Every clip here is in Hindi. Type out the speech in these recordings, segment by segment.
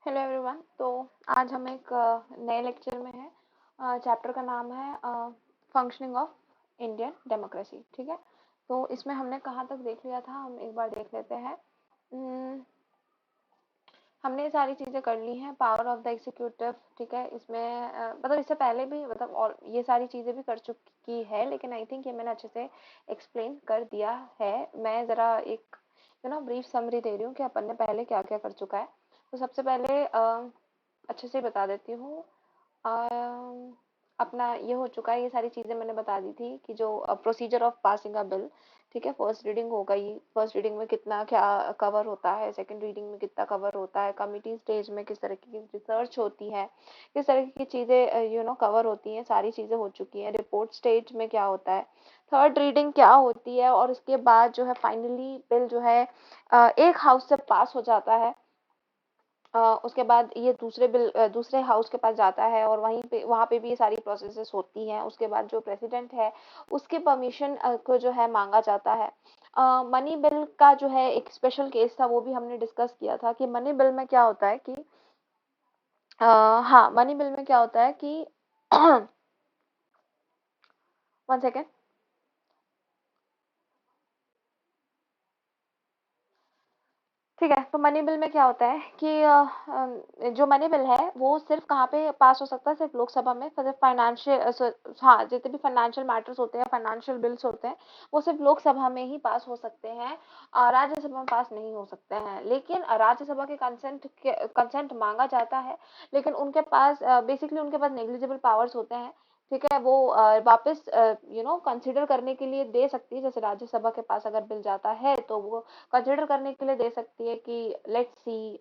Hello everyone. तो आज हम एक नए लेक्चर में हैं। चैप्टर का नाम है फंक्शनिंग ऑफ इंडियन डेमोक्रेसी। ठीक है, तो इसमें हमने कहाँ तक देख लिया था, हम एक बार देख लेते हैं। हमने ये सारी चीज़ें कर ली हैं, पावर ऑफ द एग्जीक्यूटिव। ठीक है, इसमें मतलब इससे पहले भी मतलब और ये सारी चीज़ें भी कर चुकी है, लेकिन आई थिंक ये मैंने अच्छे से एक्सप्लेन कर दिया है। मैं ज़रा एक ब्रीफ समरी दे रही हूँ कि अपन ने पहले क्या क्या कर चुका है। तो सबसे पहले अच्छे से बता देती हूँ। अपना ये हो चुका है, ये सारी चीज़ें मैंने बता दी थी कि जो procedure of passing a bill. ठीक है, फर्स्ट रीडिंग हो गई, फर्स्ट रीडिंग में कितना क्या कवर होता है, सेकंड रीडिंग में कितना कवर होता है, कमिटी स्टेज में किस तरह की रिसर्च होती है, किस तरह की चीज़ें कवर होती हैं, सारी चीज़ें हो चुकी हैं। रिपोर्ट स्टेज में क्या होता है, थर्ड रीडिंग क्या होती है, और उसके बाद जो है फाइनली बिल जो है एक हाउस से पास हो जाता है। उसके बाद ये दूसरे हाउस के पास जाता है, और वहाँ पे भी ये सारी प्रोसेसेस होती हैं। उसके बाद जो प्रेसिडेंट है उसके परमिशन को जो है मांगा जाता है। मनी बिल का जो है एक स्पेशल केस था, वो भी हमने डिस्कस किया था कि मनी बिल में क्या होता है कि हाँ, मनी बिल में क्या होता है कि वन सेकेंड। ठीक है, तो मनी बिल में क्या होता है कि जो मनी बिल है वो सिर्फ कहाँ पे पास हो सकता है, सिर्फ लोकसभा में। सिर्फ फाइनेंशियल, हाँ, जितने भी फाइनेंशियल मैटर्स होते हैं, फाइनेंशियल बिल्स होते हैं, वो सिर्फ लोकसभा में ही पास हो सकते हैं, राज्यसभा में पास नहीं हो सकते हैं। लेकिन राज्यसभा के कंसेंट मांगा जाता है, लेकिन उनके पास बेसिकली उनके पास नेग्लिजिबल पावर्स होते हैं। ठीक है, वो वापस कंसिडर करने के लिए दे सकती है। जैसे राज्यसभा के पास अगर बिल जाता है तो वो कंसिडर करने के लिए दे सकती है कि लेट्स सी,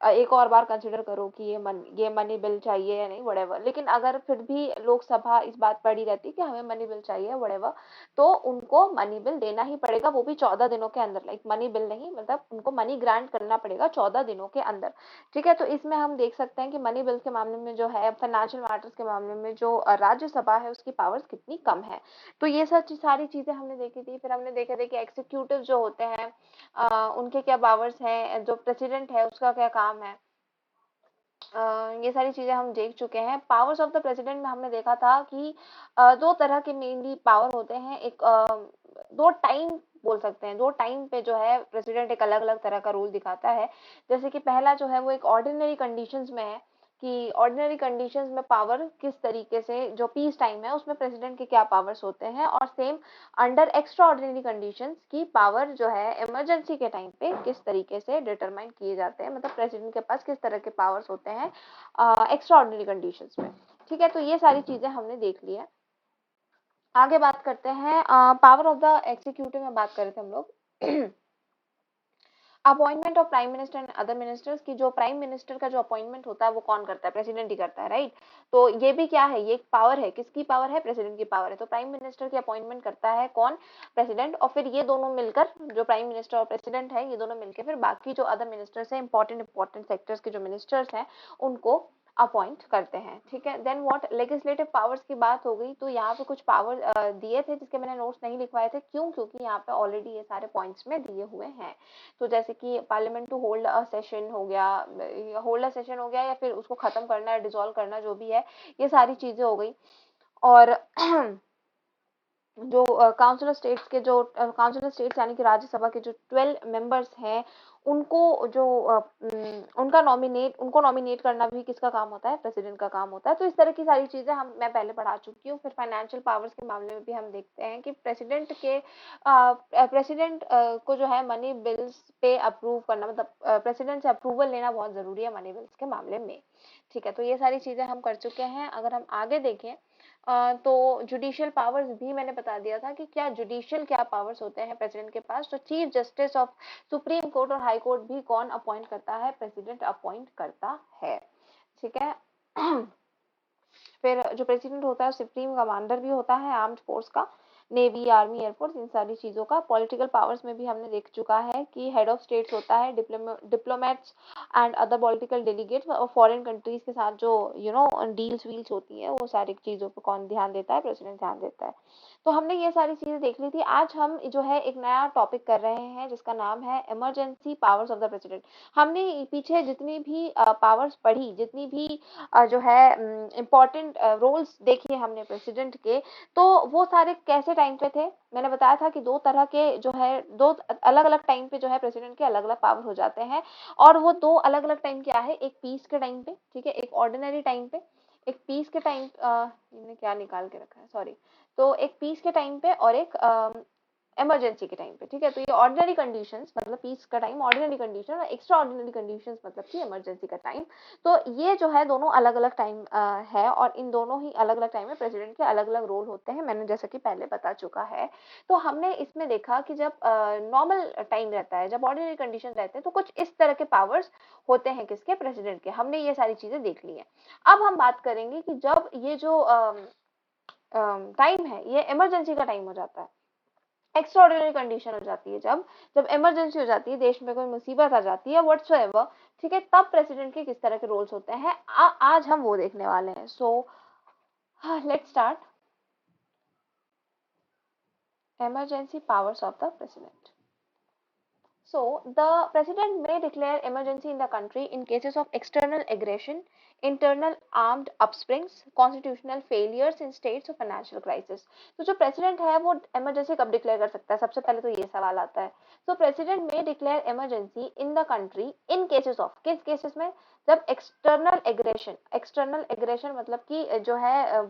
एक और बार कंसिडर करो कि ये मनी बिल चाहिए या नहीं, व्हाटएवर। लेकिन अगर फिर भी लोकसभा इस बात पर अड़ी रहती कि हमें मनी बिल चाहिए व्हाटएवर, तो उनको मनी बिल देना ही पड़ेगा, वो भी 14 दिनों के अंदर। लाइक मनी बिल नहीं, मतलब उनको मनी ग्रांट करना पड़ेगा 14 दिनों के अंदर। ठीक है, तो इसमें हम देख सकते हैं कि मनी बिल के मामले में जो है, फाइनेंशियल मैटर्स के मामले में जो राज्यसभा है उसकी पावर्स कितनी कम है। तो ये सच सारी चीजें हमने देखी थी। फिर हमने देखे थे कि एग्जीक्यूटिव जो होते हैं उनके क्या पावर्स हैं, जो प्रेसिडेंट है उसका क्या काम है। ये सारी चीजें हम देख चुके हैं। पावर्स ऑफ द प्रेसिडेंट में हमने देखा था कि दो तरह के मेनली पावर होते हैं। एक दो टाइम बोल सकते हैं, दो टाइम पे जो है प्रेसिडेंट एक अलग अलग तरह का रूल दिखाता है। जैसे कि पहला जो है वो एक ऑर्डिनरी कंडीशंस में है कि ऑर्डिनरी कंडीशंस में पावर किस तरीके से, जो पीस टाइम है उसमें प्रेसिडेंट के क्या पावर्स होते हैं, और same under extra ordinary conditions की पावर जो है इमरजेंसी के टाइम पे किस तरीके से डिटरमाइन किए जाते हैं, मतलब प्रेसिडेंट के पास किस तरह के पावर्स होते हैं एक्स्ट्रा ऑर्डिनरी कंडीशंस में। ठीक है, तो ये सारी चीजें हमने देख ली है। आगे बात करते हैं, पावर ऑफ द एग्जीक्यूटिव में बात कर रहे थे हम लोग। Appointment of prime minister and other ministers की, जो प्राइम मिनिस्टर का जो अपॉइंटमेंट होता है वो कौन करता है, प्रेसिडेंट ही करता है, राइट। तो ये भी क्या है, ये एक पावर है, किसकी पावर है, प्रेसिडेंट की पावर है। तो प्राइम मिनिस्टर की अपॉइंटमेंट करता है कौन, प्रेसिडेंट। और फिर ये दोनों मिलकर, जो प्राइम मिनिस्टर और प्रेसिडेंट है, ये दोनों मिलकर फिर बाकी जो अदर मिनिस्टर्स हैं, इंपॉर्टेंट इंपॉर्टेंट सेक्टर्स के जो मिनिस्टर्स हैं उनको अपॉइंट करते हैं। ठीक है, देन व्हाट, लेजिस्लेटिव पावर्स की बात हो गई। तो यहाँ पे कुछ पावर दिए थे जिसके मैंने नोट्स नहीं लिखवाए थे, क्यों, क्योंकि यहाँ पे ऑलरेडी ये सारे पॉइंट्स में दिए हुए हैं। तो जैसे कि parliament to hold a session हो गया, होल्ड अ सेशन हो गया, या फिर उसको खत्म करना, डिसॉल्व करना, जो भी है, ये सारी चीजें हो गई। और जो काउंसिल ऑफ स्टेट्स के जो काउंसिल ऑफ स्टेट्स यानी कि राज्यसभा के जो 12 मेंबर्स हैं, उनको जो उनको नॉमिनेट करना भी किसका काम होता है, प्रेसिडेंट का काम होता है। तो इस तरह की सारी चीजें मैं पहले पढ़ा चुकी हूँ। फिर फाइनेंशियल पावर्स के मामले में भी हम देखते हैं कि प्रेसिडेंट को जो है मनी बिल्स पे अप्रूव करना, मतलब प्रेसिडेंट से अप्रूवल लेना बहुत जरूरी है मनी बिल्स के मामले में। ठीक है, तो ये सारी चीजें हम कर चुके हैं। अगर हम आगे देखें, तो जुडिशियल पावर्स भी मैंने बता दिया था कि क्या पावर्स होते हैं प्रेसिडेंट के पास। तो chief justice of supreme court और हाई कोर्ट भी कौन अपॉइंट करता है, प्रेसिडेंट अपॉइंट करता है। ठीक है। फिर जो प्रेसिडेंट होता है सुप्रीम कमांडर भी होता है आर्म्ड फोर्स का। नेवी, आर्मी, एयरफोर्स, इन सारी चीज़ों का। पॉलिटिकल पावर्स में भी हमने देख चुका है कि हेड ऑफ स्टेट्स होता है, diplomats and other political delegates, और फॉरेन कंट्रीज के साथ जो डील्स वील्स होती है, वो सारी चीज़ों पर कौन ध्यान देता है? प्रेसिडेंट ध्यान देता है। तो हमने ये सारी चीज़ें देख ली थी। आज हम जो है एक नया टॉपिक कर रहे हैं जिसका नाम है emergency powers of the president. हमने पीछे जितनी भी पावर्स पढ़ी, जितनी भी जो है इम्पोर्टेंट रोल्स देखे हमने प्रेसिडेंट के, तो वो सारे कैसे टाइम पे थे? मैंने बताया था कि दो तरह के जो है, दो अलग अलग टाइम पे जो है प्रेसिडेंट के अलग अलग पावर हो जाते हैं। और वो दो अलग अलग टाइम क्या है? एक पीस के टाइम पे, ठीक है, एक ऑर्डिनरी टाइम पे। एक पीस के टाइम, इन्हें क्या निकाल के रखा है, सॉरी। तो एक पीस के टाइम पे और एक इमरजेंसी के टाइम पे, ठीक है। तो ये ऑर्डिनरी कंडीशंस मतलब पीस का टाइम, ऑर्डिनरी कंडीशन, और एक्स्ट्रा ऑर्डिनरी कंडीशंस मतलब कि इमरजेंसी का टाइम। तो ये जो है दोनों अलग अलग टाइम है, और इन दोनों ही अलग अलग टाइम में प्रेसिडेंट के अलग अलग रोल होते हैं, मैंने जैसा कि पहले बता चुका है। तो हमने इसमें देखा कि जब नॉर्मल टाइम रहता है, जब ऑर्डिनरी कंडीशन रहते हैं, तो कुछ इस तरह के पावर्स होते हैं किसके? प्रेसिडेंट के। हमने ये सारी चीजें देख ली है। अब हम बात करेंगे कि जब ये जो टाइम है, ये इमरजेंसी का टाइम हो जाता है, एक्स्ट्रा ऑर्डिनरी कंडीशन हो जाती है, जब जब इमरजेंसी हो जाती है, देश में कोई मुसीबत आ जाती है व्हाटसोएवर, ठीक है, तब प्रेसिडेंट के किस तरह के रोल्स होते हैं, आज हम वो देखने वाले हैं। So let's start. Emergency powers of the president. So, the president may declare emergency in the country in cases of external aggression, internal armed upsprings, constitutional failures in states of financial crisis. तो जो प्रेसिडेंट है वो इमरजेंसी कब डिक्लेयर कर सकता है? सबसे पहले तो ये सवाल आता है। सो प्रेसिडेंट में declare emergency in the country in cases of, किस केसेस में? जब एक्सटर्नल एग्रेशन मतलब कि जो है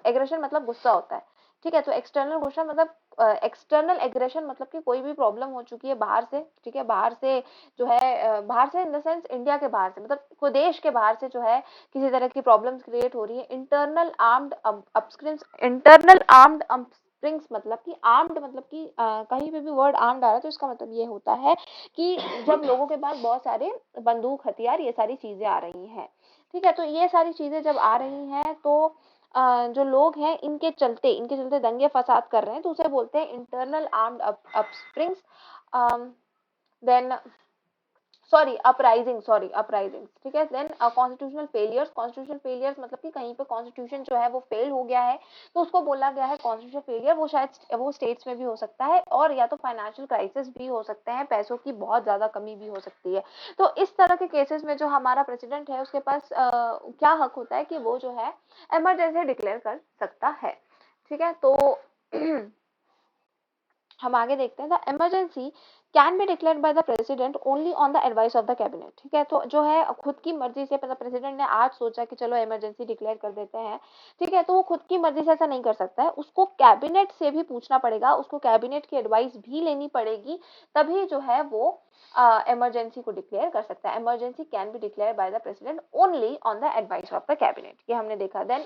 एग्रेशन मतलब गुस्सा होता है, ठीक है। तो एक्सटर्नल गुस्सा मतलब एक्सटर्नल एग्रेशन मतलब कि कोई भी प्रॉब्लम हो चुकी है बाहर से, ठीक है, बाहर से जो है बाहर से इन द सेंस इंडिया के बाहर से, मतलब कोई देश के बाहर से जो है किसी तरह की प्रॉब्लम्स क्रिएट हो रही है। इंटरनल आर्म्ड अपस्प्रिंग्स मतलब कि आर्म्ड मतलब कि कहीं पे भी वर्ड आर्म्ड आ रहा है तो इसका मतलब ये होता है कि जब लोगों के पास बहुत सारे बंदूक, हथियार, ये सारी चीजें आ रही हैं, ठीक है। तो ये सारी चीजें जब आ रही हैं, तो जो लोग हैं इनके चलते दंगे फसाद कर रहे हैं, तो उसे बोलते हैं इंटरनल आर्म्ड अपस्प्रिंग्स। देन अपराइजिंग, ठीक है। देन कॉन्स्टिट्यूशनल फेलियर्स मतलब कि कहीं पे कॉन्स्टिट्यूशन जो है वो फेल हो गया है, तो उसको बोला गया है कॉन्स्टिट्यूशनल फेलियर। वो शायद वो स्टेट्स में भी हो सकता है, और या तो फाइनेंशियल क्राइसिस भी हो सकते हैं, पैसों की बहुत ज्यादा कमी भी हो सकती है। तो इस तरह के केसेस में जो हमारा प्रेसिडेंट है उसके पास क्या हक होता है कि वो जो है इमरजेंसी डिक्लेयर कर सकता है, ठीक है। तो हम आगे देखते हैं। The emergency can be declared by the president only on the advice of the cabinet, ठीक है। तो जो है खुद की मर्जी से, मतलब प्रेसिडेंट ने आज सोचा कि चलो इमरजेंसी डिक्लेयर कर देते हैं, ठीक है, तो वो खुद की मर्जी से ऐसा नहीं कर सकता है, उसको कैबिनेट से भी पूछना पड़ेगा, उसको कैबिनेट की एडवाइस भी लेनी पड़ेगी, तभी जो है वो इमरजेंसी को डिक्लेयर कर सकता है। Emergency can be declare by the president only on the advice of the cabinet, ये हमने देखा। Then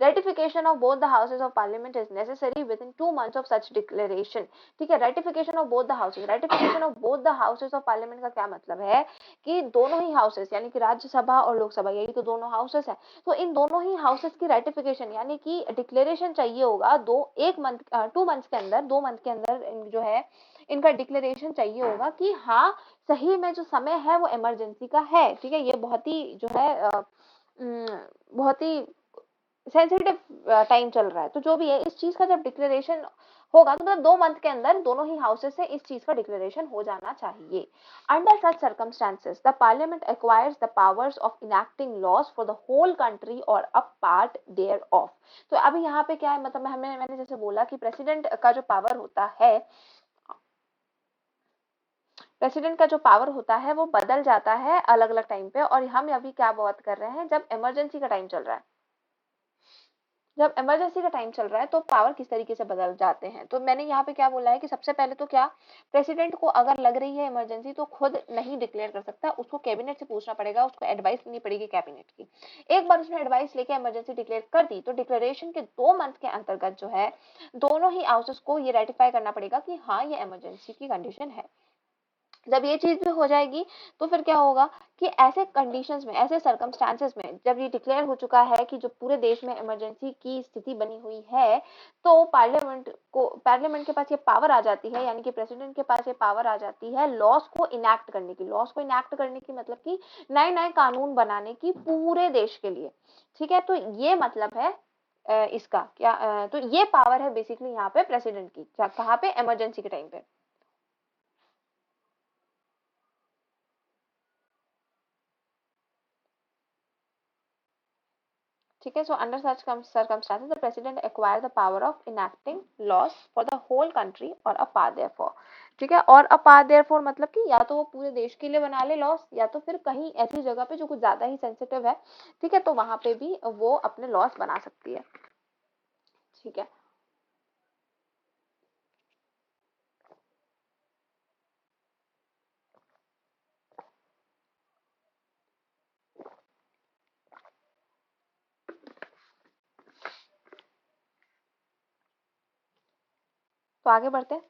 ratification of both the houses of parliament is necessary within 2 months of such declaration, ठीक है। Ratification of both the houses, ratification of both the houses of parliament का क्या मतलब है कि दोनों ही हाउसेज यानी कि राज्यसभा और लोकसभा, यही तो दोनों हाउसेज है, तो इन दोनों ही हाउसेज की रेटिफिकेशन यानी कि डिक्लेरेशन चाहिए होगा 2 मंथ के अंदर, 2 मंथ के अंदर जो है इनका डिक्लेरेशन चाहिए होगा कि हाँ सही में जो समय है वो इमरजेंसी का है, ठीक है। ये बहुत ही जो है बहुत ही सेंसिटिव टाइम चल रहा है, तो जो भी है इस चीज का जब डिक्लेरेशन होगा तो मतलब 2 मंथ के अंदर दोनों ही हाउसेस से इस चीज का डिक्लेरेशन हो जाना चाहिए। Under such circumstances the parliament acquires the powers of enacting laws for the whole country और अ पार्ट देयर ऑफ। तो अभी यहाँ पे क्या है, मतलब मैंने जैसे बोला कि प्रेसिडेंट का जो पावर होता है वो बदल जाता है अलग अलग टाइम पे, और हम अभी क्या बात कर रहे हैं, जब इमरजेंसी का टाइम चल रहा है। जब इमरजेंसी का टाइम चल रहा है तो पावर किस तरीके से बदल जाते हैं। तो मैंने यहाँ पे क्या बोला है कि सबसे पहले तो क्या, प्रेसिडेंट को अगर लग रही है इमरजेंसी तो खुद नहीं डिक्लेयर कर सकता, उसको कैबिनेट से पूछना पड़ेगा, उसको एडवाइस लेनी पड़ेगी कैबिनेट की। एक बार उसने एडवाइस लेके इमरजेंसी डिक्लेयर कर दी तो डिक्लेरेशन के 2 मंथ के अंतर्गत जो है दोनों ही हाउसेस को ये रेटिफाई करना पड़ेगा कि हाँ ये इमरजेंसी की कंडीशन है। जब ये चीज भी हो जाएगी तो फिर क्या होगा कि ऐसे कंडीशंस में, ऐसे सर्कमस्टांसेस में, जब ये डिक्लेयर हो चुका है कि जो पूरे देश में इमरजेंसी की स्थिति बनी हुई है, तो पार्लियामेंट के पास ये पावर आ जाती है, यानी कि प्रेसिडेंट के पास ये पावर आ जाती है लॉस को इनैक्ट करने की। लॉस को इनैक्ट करने की मतलब कि नए नए कानून बनाने की पूरे देश के लिए। ठीक है, तो ये मतलब है इसका क्या, तो ये पावर है बेसिकली यहाँ पे प्रेसिडेंट की, कहाँ पे, इमरजेंसी के टाइम पे। ठीक है, so under such circumstances the president acquires the power of enacting laws for the whole country or a part therefore। ठीक है, और a part therefore मतलब कि या तो वो पूरे देश के लिए बना ले लॉस, या तो फिर कहीं ऐसी जगह पे जो कुछ ज्यादा ही सेंसिटिव है, ठीक है, तो वहां पे भी वो अपने लॉस बना सकती है। ठीक है, तो आगे बढ़ते हैं।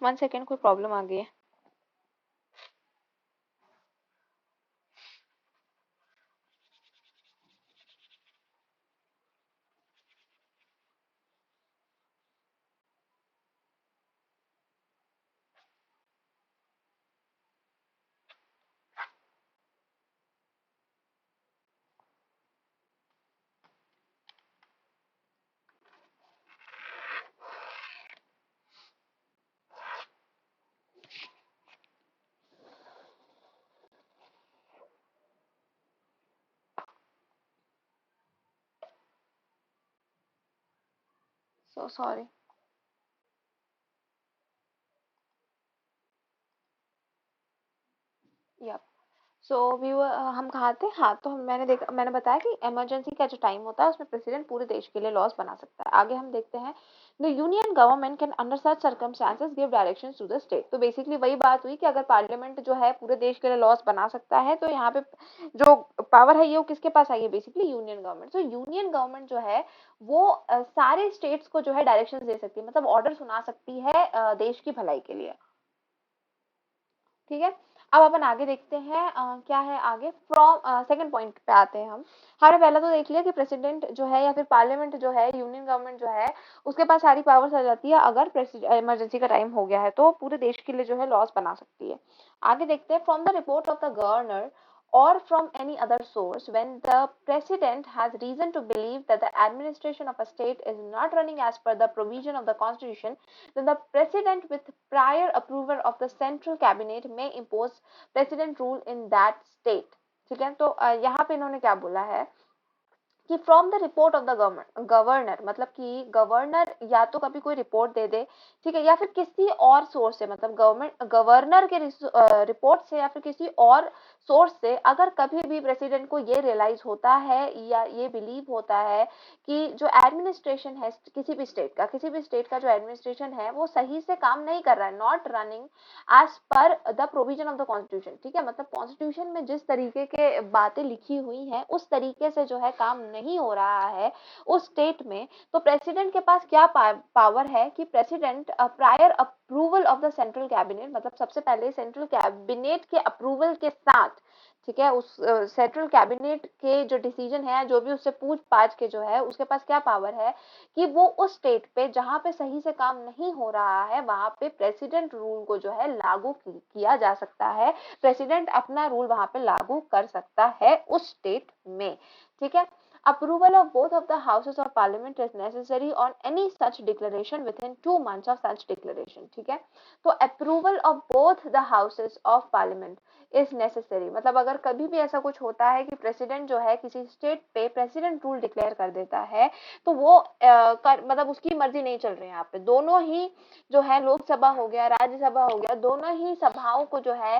1 सेकेंड, कोई प्रॉब्लम आ गई है। So sorry. या सो वी हम कहाँ थे, हाँ, तो मैंने बताया कि इमरजेंसी का जो टाइम होता है उसमें प्रेसिडेंट पूरे देश के लिए लॉस बना सकता है। आगे हम देखते हैं, the union government can under such circumstances give directions to the state. तो बेसिकली वही बात हुई कि अगर पार्लियामेंट जो है पूरे देश के लिए लॉस बना सकता है, तो यहाँ पे जो पावर है ये वो किसके पास आई है, बेसिकली यूनियन गवर्नमेंट। तो यूनियन गवर्नमेंट जो है वो सारे स्टेट्स को जो है डायरेक्शन दे सकती है, मतलब ऑर्डर सुना सकती है देश की भलाई के लिए। ठीक है, अब अपन आगे देखते हैं क्या है आगे, फ्रॉम सेकंड पॉइंट पे आते हैं हम। हमने पहले तो देख लिया कि प्रेसिडेंट जो है या फिर पार्लियामेंट जो है, यूनियन गवर्नमेंट जो है, उसके पास सारी पावर्स आ जाती है, अगर इमरजेंसी का टाइम हो गया है तो पूरे देश के लिए जो है लॉस बना सकती है। आगे देखते हैं, from the report of the governor or from any other source, when the president has reason to believe that the administration of a state is not running as per the provision of the constitution, then the president with prior approval of the central cabinet may impose president rule in that state। ठीक है, तो यहाँ पे इन्होंने क्या बोला है कि from the report of the governor, मतलब कि गवर्नर या तो कभी कोई रिपोर्ट दे दे, ठीक है, या फिर किसी और सोर्स से, मतलब गवर्नर के रिपोर्ट से या फिर किसी और सोर्स से अगर कभी भी प्रेसिडेंट को ये रियलाइज होता है या ये बिलीव होता है कि जो एडमिनिस्ट्रेशन है किसी भी स्टेट का जो एडमिनिस्ट्रेशन है वो सही से काम नहीं कर रहा है, not running as per the provision of the constitution. ठीक है, मतलब कॉन्स्टिट्यूशन में जिस तरीके के बातें लिखी हुई हैं उस तरीके से जो है काम नहीं हो रहा है उस स्टेट में, तो प्रेसिडेंट के पास क्या पावर है कि president prior approval of the central cabinet, मतलब सबसे पहले सेंट्रल कैबिनेट के अप्रूवल के साथ, ठीक है, उस सेंट्रल कैबिनेट के जो डिसीजन है, जो भी उससे पूछ पाछ के जो है, उसके पास क्या पावर है कि वो उस स्टेट पे जहां पे सही से काम नहीं हो रहा है वहां पे प्रेसिडेंट रूल को जो है लागू किया जा सकता है, प्रेसिडेंट अपना रूल वहां पे लागू कर सकता है उस स्टेट में। ठीक है, approval of both of the houses of parliament is necessary on any such declaration within 2 months of such declaration। ठीक है, तो approval of both the houses of parliament is necessary, मतलब अगर कभी भी ऐसा कुछ होता है कि प्रेसिडेंट जो है किसी स्टेट पे प्रेसिडेंट रूल डिक्लेयर कर देता है, तो वो मतलब उसकी मर्जी नहीं चल रही है, यहाँ पे दोनों ही जो है लोकसभा हो गया, राज्यसभा हो गया, दोनों ही सभाओं को जो है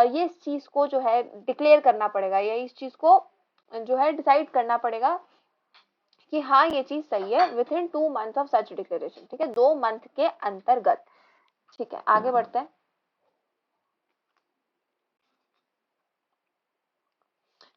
ये इस चीज को जो है डिक्लेयर करना पड़ेगा या इस चीज को जो है डिसाइड करना पड़ेगा कि हाँ ये चीज सही है with in 2 month of such declaration, ठीक है, 2 मंथ के अंतर्गत। ठीक है, आगे बढ़ते हैं।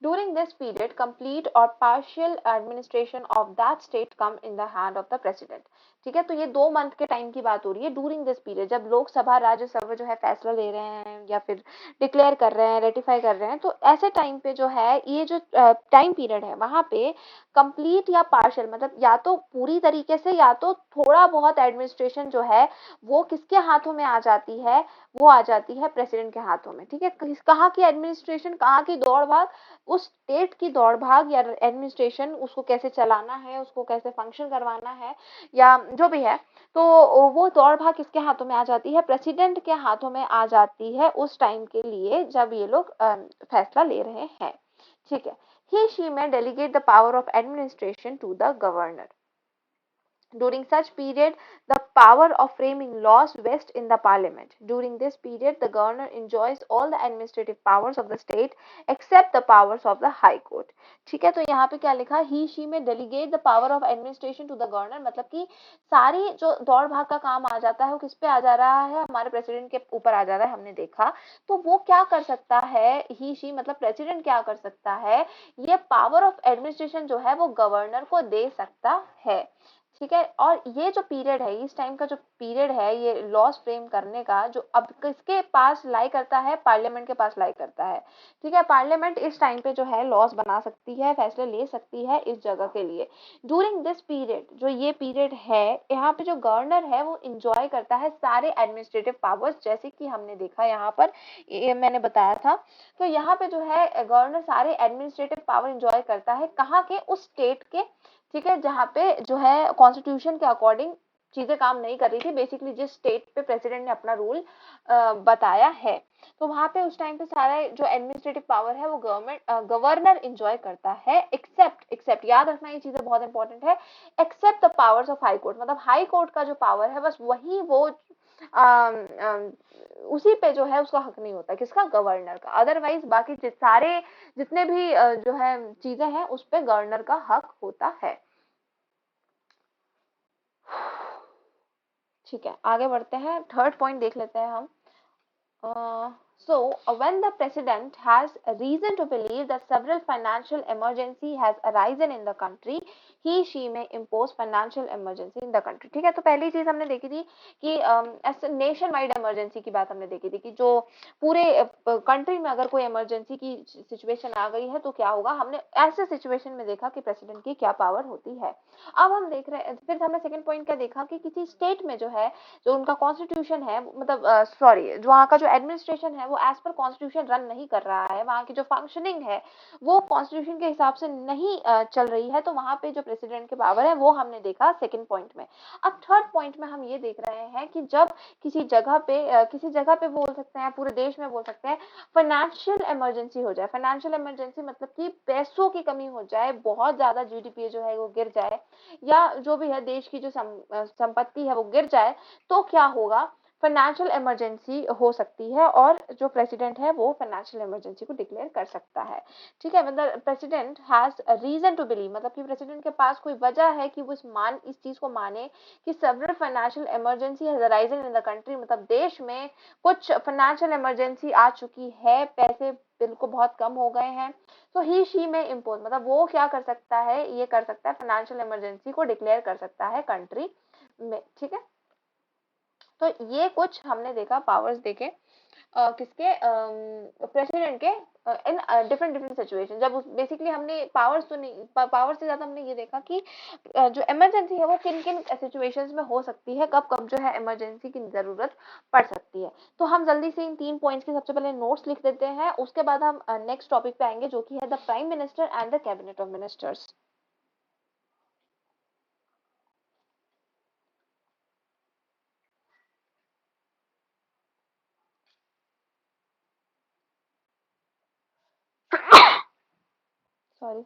During this period, complete or partial administration of that state come in the hand of the president। ठीक है, तो ये 2 मंथ के टाइम की बात हो रही है। ड्यूरिंग दिस पीरियड, जब लोकसभा राज्यसभा जो है फैसला ले रहे हैं या फिर डिक्लेयर कर रहे हैं, रेटिफाई कर रहे हैं, तो ऐसे टाइम पे जो है ये जो टाइम पीरियड है वहां पे कंप्लीट या पार्शियल, मतलब या तो पूरी तरीके से या तो थोड़ा बहुत एडमिनिस्ट्रेशन जो है वो किसके हाथों में आ जाती है, वो आ जाती है प्रेसिडेंट के हाथों में। ठीक है, कहाँ की एडमिनिस्ट्रेशन, कहाँ की दौड़ भाग, उस स्टेट की दौड़ भाग या एडमिनिस्ट्रेशन, उसको कैसे चलाना है, उसको कैसे फंक्शन करवाना है या जो भी है, तो वो दौड़ भाग किसके हाथों में आ जाती है, प्रेसिडेंट के हाथों में आ जाती है उस टाइम के लिए जब ये लोग फैसला ले रहे हैं। ठीक है, he she may delegate the power of administration to the governor. During such period, the power of framing laws vests in the parliament. During this period, the governor enjoys all the administrative powers of the state except the powers of the high court। ठीक है, तो यहाँ पे क्या लिखा, he she may delegate the power of administration to the governor, मतलब कि सारी जो दौड़ भाग का काम आ जाता है वो किस पे आ जा रहा है, हमारे प्रेसिडेंट के ऊपर आ जा रहा है, हमने देखा। तो वो क्या कर सकता है, ही शी मतलब प्रेसिडेंट क्या कर सकता है, ये पावर ऑफ एडमिनिस्ट्रेशन जो है वो गवर्नर को दे सकता है। ठीक है, और ये जो पीरियड है, इस टाइम का जो पीरियड है ये लॉज फ्रेम करने का, जो अब किसके पास लाई करता है, पार्लियामेंट के पास लाई करता है। ठीक है, पार्लियामेंट इस टाइम पे जो है लॉज बना सकती है, फैसले ले सकती है इस जगह के लिए। ड्यूरिंग दिस पीरियड, जो ये पीरियड है, यहाँ पे जो गवर्नर है वो इंजॉय करता है सारे एडमिनिस्ट्रेटिव पावर्स, जैसे कि हमने देखा यहाँ पर, ये मैंने बताया था। तो यहाँ पे जो है गवर्नर सारे एडमिनिस्ट्रेटिव पावर इंजॉय करता है, कहाँ के, उस स्टेट के। ठीक है, जहाँ पे जो है कॉन्स्टिट्यूशन के अकॉर्डिंग चीजें काम नहीं कर रही थी, बेसिकली जिस स्टेट पे प्रेसिडेंट ने अपना रूल बताया है, तो वहां पे उस टाइम पे सारा जो एडमिनिस्ट्रेटिव पावर है वो गवर्नर इंजॉय करता है, एक्सेप्ट एक्सेप्ट याद रखना ये चीजें बहुत इंपॉर्टेंट है, except the powers of high court, मतलब हाई कोर्ट का जो पावर है बस वही वो उसी पे जो है उसका हक नहीं होता, किसका, गवर्नर का। अदरवाइज बाकी सारे जितने भी जो है चीजें हैं उस पे गवर्नर का हक होता है। ठीक है, आगे बढ़ते हैं, थर्ड पॉइंट देख लेते हैं हम। When the president has a reason to believe that several financial emergency has arisen in the country, he she may impose financial emergency in the country। ठीक है, तो पहली चीज हमने देखी थी कि ऐसे नेशन वाइड इमरजेंसी की बात हमने देखी थी कि जो पूरे कंट्री में अगर कोई इमरजेंसी की सिचुएशन आ गई है तो क्या होगा, हमने ऐसे सिचुएशन में देखा कि प्रेसिडेंट की क्या पावर होती है। अब हम देख रहे हैं, फिर हमने सेकंड पॉइंट क्या देखा कि किसी स्टेट में जो है, जो उनका कॉन्स्टिट्यूशन है, मतलब सॉरी, जो वहाँ का जो एडमिनिस्ट्रेशन है वो एज पर कॉन्स्टिट्यूशन रन नहीं कर रहा है, वहाँ की जो फंक्शनिंग है वो कॉन्स्टिट्यूशन के हिसाब से नहीं चल रही है, तो वहाँ पे जो प्रेसिडेंट के पावर है वो हमने देखा सेकंड पॉइंट में। अब थर्ड पॉइंट में हम ये देख रहे हैं कि जब किसी जगह पे बोल सकते हैं, पूरे देश में बोल सकते हैं, फाइनेंशियल इमरजेंसी हो जाए। फाइनेंशियल इमरजेंसी मतलब कि पैसों की कमी हो जाए, बहुत ज्यादा जीडीपी जो है वो गिर जाए, या जो भी है देश की जो संपत्ति है वो गिर जाए, तो क्या होगा, फाइनेंशियल इमरजेंसी हो सकती है और जो प्रेसिडेंट है वो फाइनेंशियल इमरजेंसी को डिक्लेयर कर सकता है। ठीक है, मतलब president has reason to believe, मतलब कि प्रेसिडेंट के पास कोई वजह है कि वो इस चीज को माने कि several financial emergency has arisen in the country, मतलब देश में कुछ फाइनेंशियल इमरजेंसी आ चुकी है, पैसे बिल्कुल बहुत कम हो गए हैं, तो ही शी में इम्पोज, मतलब वो क्या कर सकता है, ये कर सकता है, फाइनेंशियल इमरजेंसी को डिक्लेयर कर सकता है कंट्री में। ठीक है, तो ये कुछ हमने देखा पावर्स देखे किसके, प्रेसिडेंट के, इन डिफरेंट डिफरेंट सिचुएशन। जब बेसिकली हमने पावर्स तो नहीं, पावर से ज्यादा हमने ये देखा कि जो इमरजेंसी है वो किन किन सिचुएशंस में हो सकती है, कब कब जो है इमरजेंसी की जरूरत पड़ सकती है। तो हम जल्दी से इन 3 पॉइंट्स के सबसे पहले नोट्स लिख देते हैं, उसके बाद हम नेक्स्ट टॉपिक पे आएंगे जो कि है the prime minister and the cabinet of ministers. Sorry.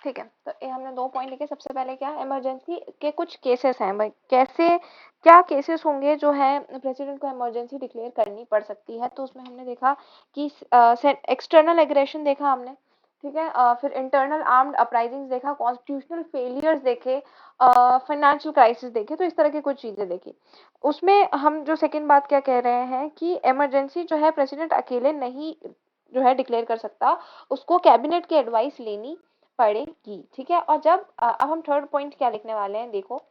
ठीक है, तो ये हमने 2 पॉइंट लिखे। सबसे पहले क्या, इमरजेंसी के कुछ केसेस हैं भाई, कैसे क्या केसेस होंगे जो है प्रेसिडेंट को इमरजेंसी डिक्लेयर करनी पड़ सकती है। तो उसमें हमने देखा कि एक्सटर्नल एग्रेशन देखा हमने, ठीक है, फिर इंटरनल आर्म्ड अपराइजिंग्स देखा, कॉन्स्टिट्यूशनल फेलियर्स देखे, फाइनेंशियल क्राइसिस देखे, तो इस तरह की कुछ चीजें देखी। उसमें हम जो सेकंड बात क्या कह रहे हैं कि इमरजेंसी जो है प्रेसिडेंट अकेले नहीं जो है डिक्लेयर कर सकता, उसको कैबिनेट की एडवाइस लेनी पड़ेगी, ठीक है। और जब अब हम थर्ड पॉइंट क्या लिखने वाले हैं, देखो।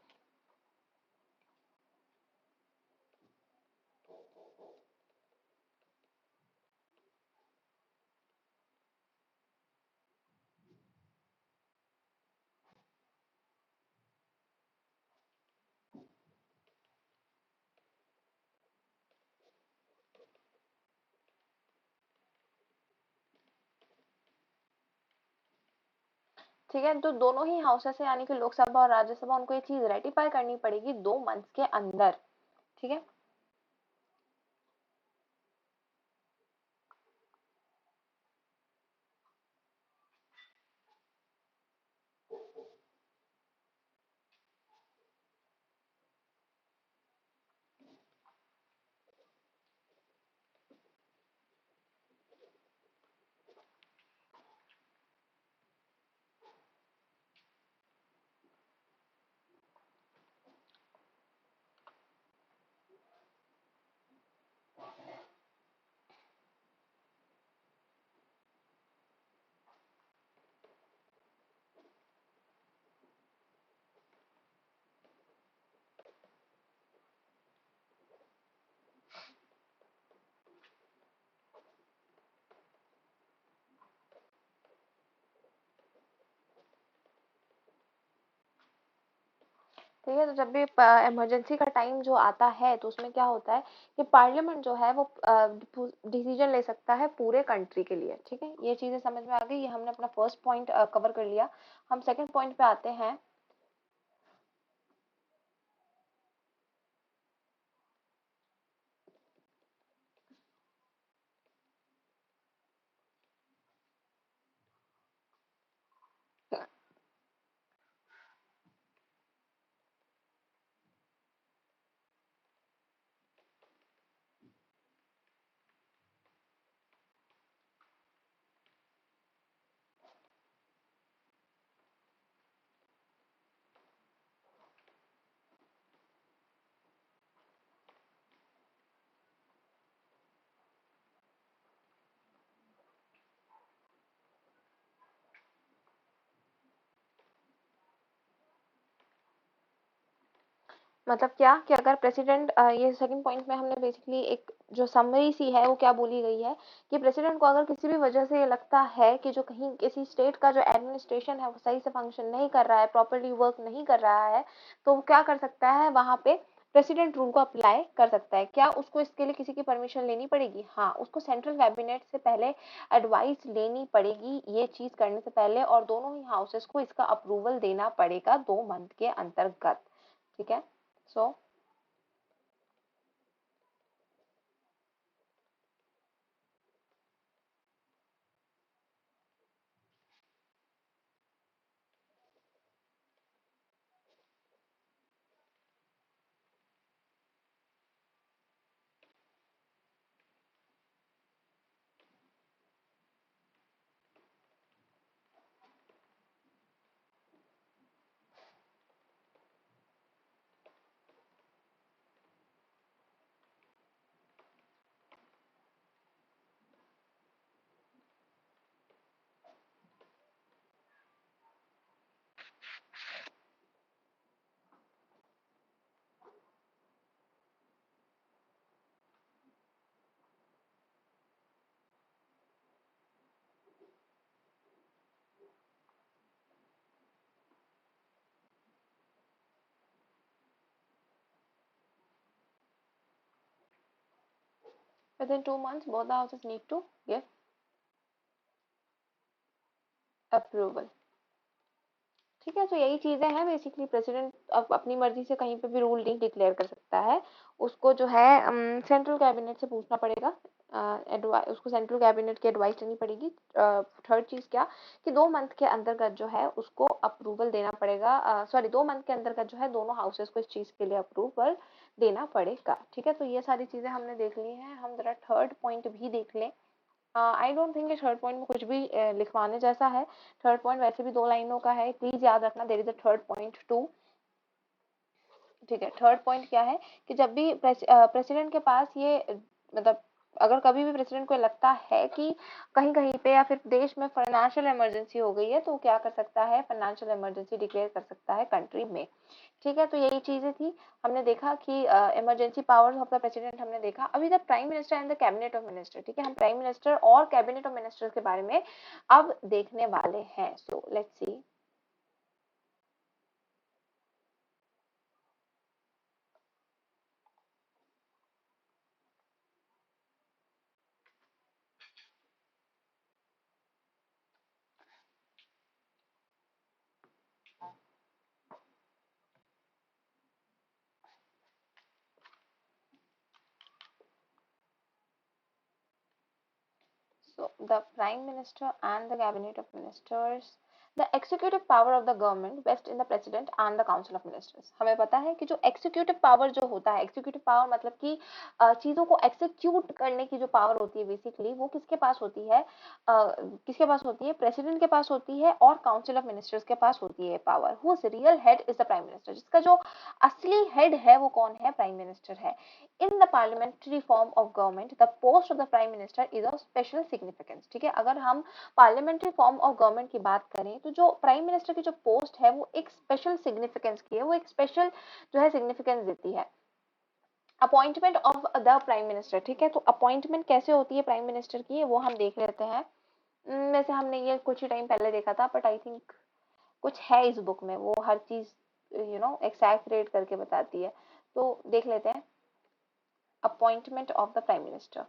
ठीक है, तो दोनों ही हाउसेस से यानी कि लोकसभा और राज्यसभा, उनको ये चीज रेटिफाई करनी पड़ेगी 2 मंथ्स के अंदर, ठीक है। ठीक है, तो जब भी इमरजेंसी का टाइम जो आता है तो उसमें क्या होता है कि पार्लियामेंट जो है वो डिसीजन ले सकता है पूरे कंट्री के लिए, ठीक है। ये चीजें समझ में आ गई, ये हमने अपना फर्स्ट पॉइंट कवर कर लिया। हम सेकंड पॉइंट पे आते हैं। मतलब क्या कि अगर प्रेसिडेंट, ये सेकंड पॉइंट में हमने बेसिकली एक जो समरी सी है वो क्या बोली गई है कि प्रेसिडेंट को अगर किसी भी वजह से ये लगता है कि जो कहीं किसी स्टेट का जो एडमिनिस्ट्रेशन है वो सही से फंक्शन नहीं कर रहा है, प्रॉपरली वर्क नहीं कर रहा है, तो वो क्या कर सकता है, वहां पे प्रेसिडेंट रूल को अप्लाई कर सकता है। क्या उसको इसके लिए किसी की परमिशन लेनी पड़ेगी? हाँ, उसको सेंट्रल कैबिनेट से पहले एडवाइस लेनी पड़ेगी ये चीज करने से पहले, और दोनों ही हाउसेस को इसका अप्रूवल देना पड़ेगा 2 मंथ के अंतर्गत, ठीक है। सो within 2 months, both the houses need to give approval. ठीक है, तो यही चीजें हैं बेसिकली। प्रेसिडेंट अब अपनी मर्जी से कहीं पे भी रूल नहीं डिक्लेयर कर सकता है, उसको जो है सेंट्रल कैबिनेट से पूछना पड़ेगा उसको सेंट्रल कैबिनेट की एडवाइस लेनी पड़ेगी। थर्ड चीज़ क्या, कि 2 मंथ के अंतर्गत जो है उसको अप्रूवल देना पड़ेगा, सॉरी 2 मंथ के अंतर्गत जो है दोनों हाउसेस को इस चीज़ के लिए अप्रूवल देना पड़ेगा। ठीक है, तो ये सारी चीज़ें हमने देख ली हैं। हम ज़रा थर्ड पॉइंट भी देख लें। I don't think third point में कुछ भी लिखवाने जैसा है। थर्ड पॉइंट वैसे भी 2 लाइनों का है, प्लीज याद रखना, there is a third point too. ठीक है, थर्ड पॉइंट क्या है कि जब भी प्रेसिडेंट के पास ये मतलब अगर कभी भी प्रेसिडेंट को लगता है कि कहीं कहीं पे या फिर देश में फाइनेंशियल इमरजेंसी हो गई है, तो क्या कर सकता है, फाइनेंशियल इमरजेंसी डिक्लेयर कर सकता है कंट्री में। ठीक है, तो यही चीजें थी। हमने देखा कि emergency powers of the president हमने देखा। अभी the prime minister and the cabinet of minister, ठीक है, हम प्राइम मिनिस्टर और कैबिनेट ऑफ मिनिस्टर के बारे में अब देखने वाले हैं। So let's see. So the Prime Minister and the Cabinet of Ministers, the executive power of the government vests in the President and the Council of Ministers। हमें पता है कि जो executive power जो होता है, executive power मतलब कि चीजों को execute करने की जो power होती है बेसिकली वो किसके पास होती है, किसके पास होती है, प्रेसिडेंट के पास होती है और काउंसिल ऑफ मिनिस्टर्स के पास होती है power. Whose real head is the prime minister, जिसका जो असली हेड है वो कौन है, प्राइम मिनिस्टर है। In the parliamentary form of government the post of the prime minister is of special significance. ठीक है, अगर हम पार्लियामेंट्री फॉर्म ऑफ गवर्नमेंट की बात करें तो जो प्राइम मिनिस्टर की जो पोस्ट है वो एक स्पेशल सिग्निफिकेंस की है, वो एक स्पेशल जो है सिग्निफिकेंस देती है। Appointment of the prime minister, ठीक है, तो अपॉइंटमेंट कैसे होती है प्राइम मिनिस्टर की वो हम देख लेते हैं। वैसे हमने ये कुछ ही टाइम पहले देखा था, बट आई थिंक कुछ है इस बुक में, वो हर चीज एक्सैक्रेट करके बताती है, तो देख लेते हैं। Appointment of the prime minister,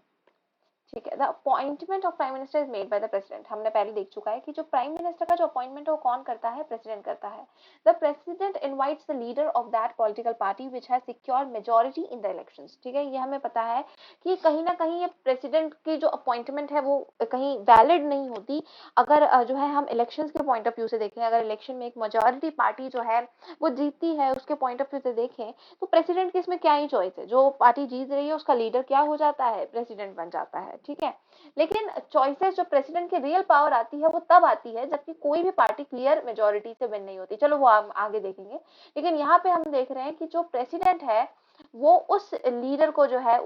ठीक है, the appointment of prime minister is made by the president. हमने पहले देख चुका है कि जो प्राइम मिनिस्टर का जो अपॉइंटमेंट है वो कौन करता है, प्रेसिडेंट करता है। The president invites the leader of that political party which has secured majority in the elections. ठीक है, ये हमें पता है कि कहीं ना कहीं ये प्रेसिडेंट की जो अपॉइंटमेंट है वो कहीं वैलिड नहीं होती अगर जो है हम इलेक्शंस के पॉइंट ऑफ व्यू से देखें। अगर इलेक्शन में एक मेजॉरिटी पार्टी जो है वो जीतती है, उसके पॉइंट ऑफ व्यू से देखें तो प्रेसिडेंट की इसमें क्या ही चॉइस है, जो पार्टी जीत रही है उसका लीडर क्या हो जाता है, प्रेसिडेंट बन जाता है। ठीक है, लेकिन चॉइसेस जो प्रेसिडेंट की रियल पावर आती है वो तब आती है जबकि कोई भी पार्टी क्लियर मेजोरिटी से विन नहीं होती। चलो वो हम आगे देखेंगे, लेकिन यहाँ पे हम देख रहे हैं कि जो प्रेसिडेंट है वो उस लीडर को जो है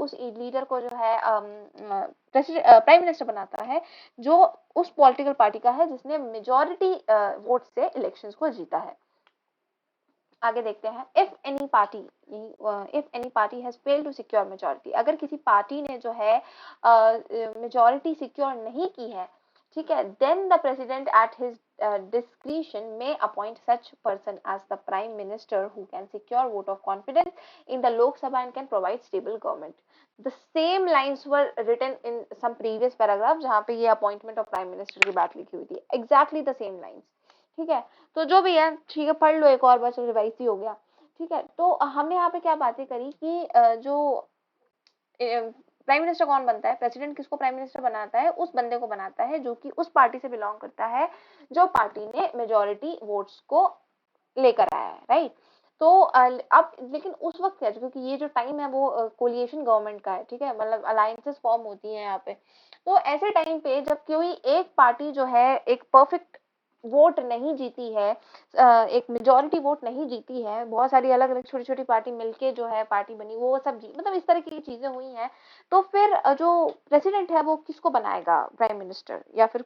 प्राइम मिनिस्टर बनाता है जो उस पॉलिटिकल पार्टी का है जिसने मेजोरिटी वोट से इलेक्शंस को जीता है। आगे देखते हैं। If any party has failed to secure majority, अगर किसी पार्टी ने जो है मेजोरिटी सिक्योर नहीं की है, ठीक है, then the president at his discretion may appoint such person as the prime minister who can secure vote of confidence in the Lok Sabha and can provide stable government. The same lines were written in some previous paragraph जहाँ पे ये appointment of prime minister की बात लिखी हुई थी, exactly the same lines। ठीक है, तो जो भी है ठीक है, पढ़ लो एक और बार, रिवाइज ही हो गया। ठीक है, तो हमने यहाँ पे क्या बातें करी कि जो प्राइम मिनिस्टर कौन बनता है, प्रेसिडेंट किसको प्राइम मिनिस्टर बनाता है, उस बंदे को बनाता है जो कि उस पार्टी से बिलोंग करता है जो पार्टी ने मेजोरिटी वोट्स को लेकर आया है, राइट। तो अब लेकिन उस वक्त क्या, क्योंकि ये जो टाइम है वो कोलिएशन गवर्नमेंट का है, ठीक है, मतलब अलायंसेस फॉर्म होती हैं यहाँ पे। तो ऐसे टाइम पे जब कोई एक पार्टी जो है एक परफेक्ट वोट नहीं जीती है, एक मेजोरिटी वोट नहीं जीती है, बहुत सारी अलग अलग छोटी छोटी पार्टी मिलके जो है पार्टी बनी, वो सब मतलब इस तरह की चीजें हुई हैं, तो फिर जो प्रेसिडेंट है वो किसको बनाएगा प्राइम मिनिस्टर, या फिर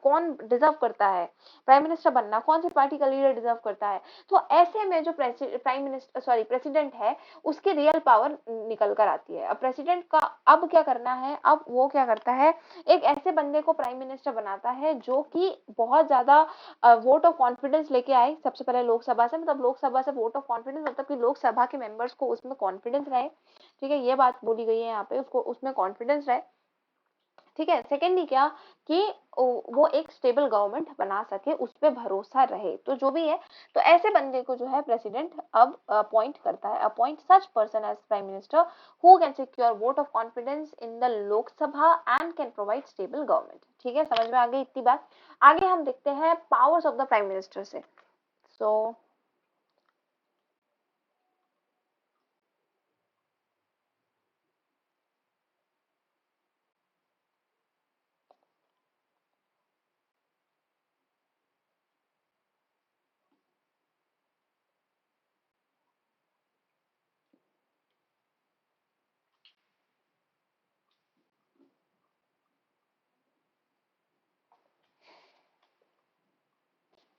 कौन डिजर्व करता है प्राइम मिनिस्टर बनना, कौन सी पार्टी का लीडर डिजर्व करता है। तो ऐसे में जो प्राइम मिनिस्टर सॉरी प्रेसिडेंट है उसकी रियल पावर निकल कर आती है। अब प्रेसिडेंट का अब क्या करना है, अब वो क्या करता है, एक ऐसे बंदे को प्राइम मिनिस्टर बनाता है जो कि बहुत ज्यादा वोट ऑफ कॉन्फिडेंस लेके आए सबसे पहले लोकसभा से, मतलब लोकसभा से वोट ऑफ कॉन्फिडेंस मतलब कि लोकसभा के मेंबर्स को उसमें कॉन्फिडेंस रहे। ठीक है, ये बात बोली गई है यहाँ पे, उसको उसमें कॉन्फिडेंस रहे। ठीक है। सेकेंडली क्या कि वो एक स्टेबल गवर्नमेंट बना सके, उस पे भरोसा रहे, तो जो भी है, तो ऐसे बंदे को जो है प्रेसिडेंट अब अपॉइंट करता है, appoint such person as prime minister who can secure vote of confidence in the Lok Sabha and can provide stable government. ठीक है, समझ में आ गई इतनी बात। आगे हम देखते हैं powers of the prime minister से। सो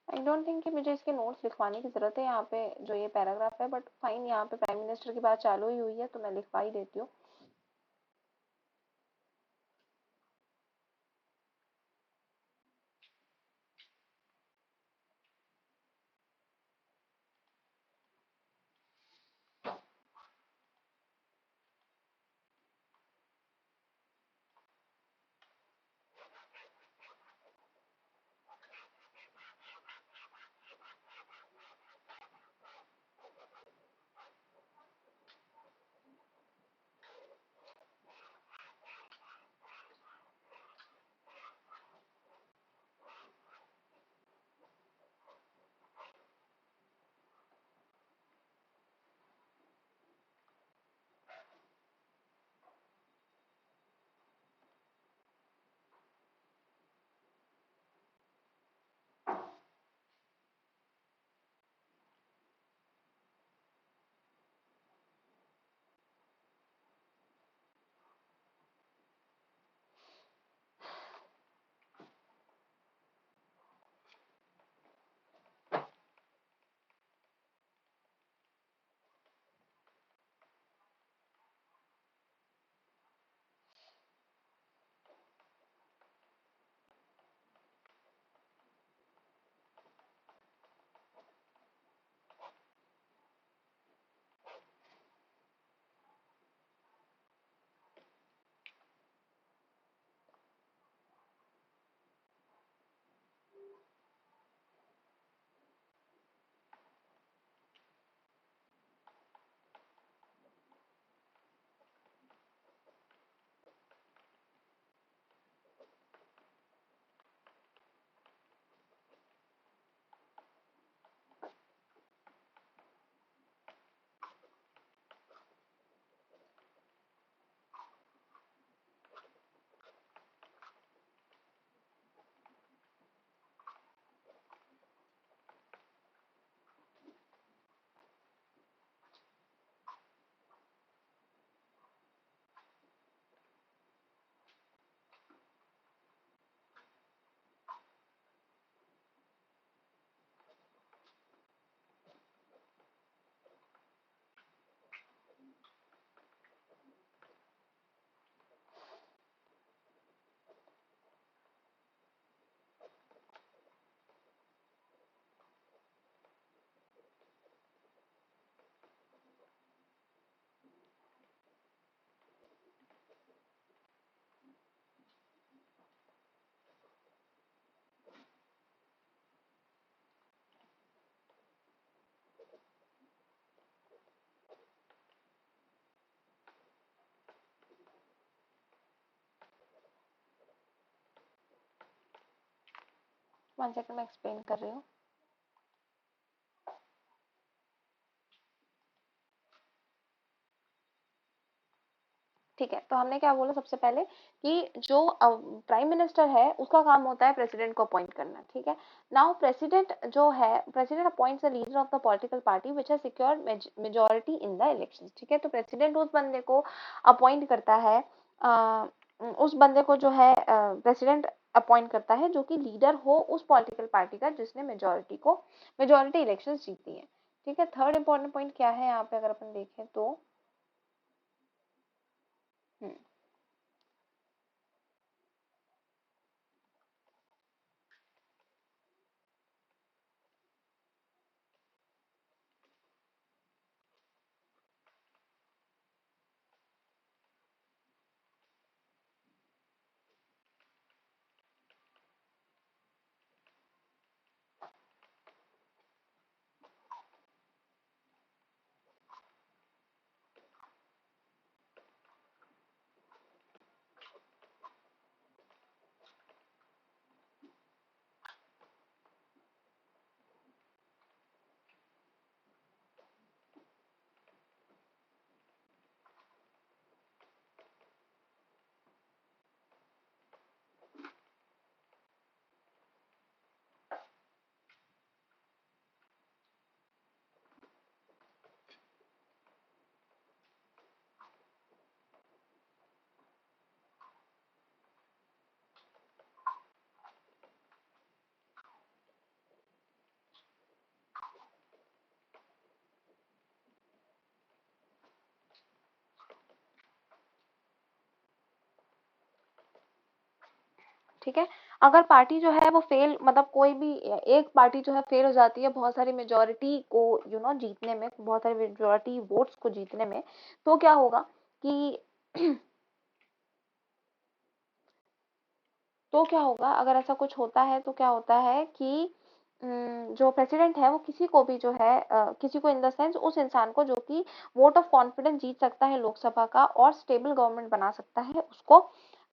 आई डोंट थिंक कि मुझे इसके नोट्स लिखवाने की जरूरत है यहाँ पे, जो ये पैराग्राफ है, बट फाइन, यहाँ पे प्राइम मिनिस्टर की बात चालू ही हुई है तो मैं लिखवा ही देती हूँ। वन सेकंड, मैं एक्सप्लेन कर रही हूँ। ठीक है, तो हमने क्या बोला सबसे पहले कि जो प्राइम मिनिस्टर है उसका काम होता है प्रेसिडेंट को अपॉइंट करना। ठीक है, नाउ प्रेसिडेंट जो है, president appoints the leader of the political party which has secured majority in the elections. ठीक है, तो प्रेसिडेंट उस बंदे को अपॉइंट करता है, उस बंदे को जो है प्रेसिडेंट अपॉइंट करता है जो कि लीडर हो उस पॉलिटिकल पार्टी का जिसने मेजॉरिटी इलेक्शन जीती है। ठीक है, थर्ड इंपॉर्टेंट पॉइंट क्या है यहाँ पे अगर अपन देखें तो, हम्म, ठीक है। अगर पार्टी जो है वो फेल, मतलब कोई भी एक पार्टी जो है फेल हो जाती है बहुत सारी मेजोरिटी को जीतने में, बहुत सारी मेजोरिटी वोट्स को जीतने में, तो क्या होगा कि तो क्या होगा अगर ऐसा कुछ होता है, तो क्या होता है कि जो प्रेसिडेंट है वो किसी को भी जो है किसी को इन द सेंस उस इंसान को जो कि वोट ऑफ कॉन्फिडेंस जीत सकता है लोकसभा का और स्टेबल गवर्नमेंट बना सकता है, उसको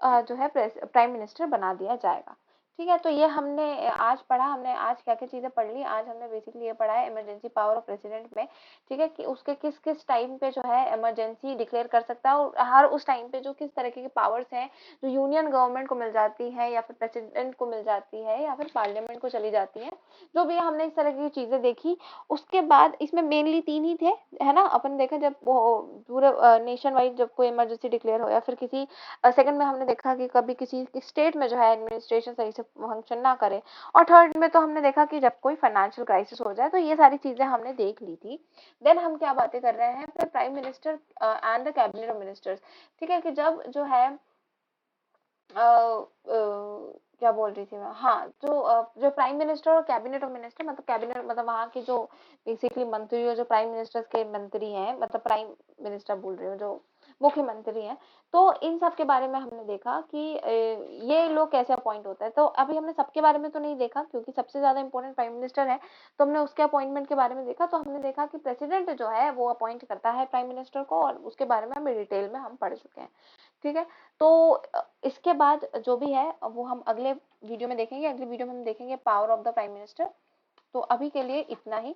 जो है प्राइम मिनिस्टर बना दिया जाएगा। ठीक है, तो ये हमने आज पढ़ा, हमने आज क्या क्या चीजें पढ़ ली। आज हमने बेसिकली ये पढ़ा है इमरजेंसी पावर ऑफ प्रेसिडेंट में। ठीक है, कि उसके किस किस टाइम पे जो है इमरजेंसी डिक्लेयर कर सकता है, और हर उस टाइम पे जो किस तरीके की पावर्स हैं जो यूनियन गवर्नमेंट को मिल जाती है, या फिर प्रेसिडेंट को मिल जाती है, या फिर पार्लियामेंट को चली जाती है, जो भी हमने इस तरह की चीजें देखी। उसके बाद इसमें मेनली 3 ही थे, है ना? अपन देखा जब वो पूरे नेशन वाइड जब कोई इमरजेंसी डिक्लेयर हो, या फिर किसी सेकंड में हमने देखा कि कभी किसी स्टेट में जो है एडमिनिस्ट्रेशन सही से फंक्शन ना करे, और थर्ड में तो हमने देखा कि जब कोई फाइनेंशियल क्राइसिस हो जाए। तो ये सारी चीजें हमने देख ली थी। देन हम क्या बातें कर रहे हैं, फिर prime minister and the cabinet of ministers. ठीक है, कि जब जो है क्या बोल रही थी मैं, हाँ, जो प्राइम मिनिस्टर और कैबिनेट ऑफ मिनिस्टर, मतलब कैबिनेट मतलब वहाँ के जो बेसिकली मंत्री, हो जो प्राइम मिनिस्टर के मंत्री हैं, मतलब प्राइम मिनिस्टर बोल रही हूँ, जो मुख्यमंत्री हैं, तो इन सब के बारे में हमने देखा कि ये लोग कैसे अपॉइंट होता है। तो अभी हमने सबके बारे में तो नहीं देखा, क्योंकि सबसे ज्यादा इंपॉर्टेंट प्राइम मिनिस्टर है, तो हमने उसके अपॉइंटमेंट के बारे में देखा। तो हमने देखा कि प्रेसिडेंट जो है वो अपॉइंट करता है प्राइम मिनिस्टर को, और उसके बारे में हमें डिटेल में हम पढ़ चुके हैं। ठीक है, तो इसके बाद जो भी है वो हम अगले वीडियो में देखेंगे। अगले वीडियो में हम देखेंगे power of the prime minister. तो अभी के लिए इतना ही।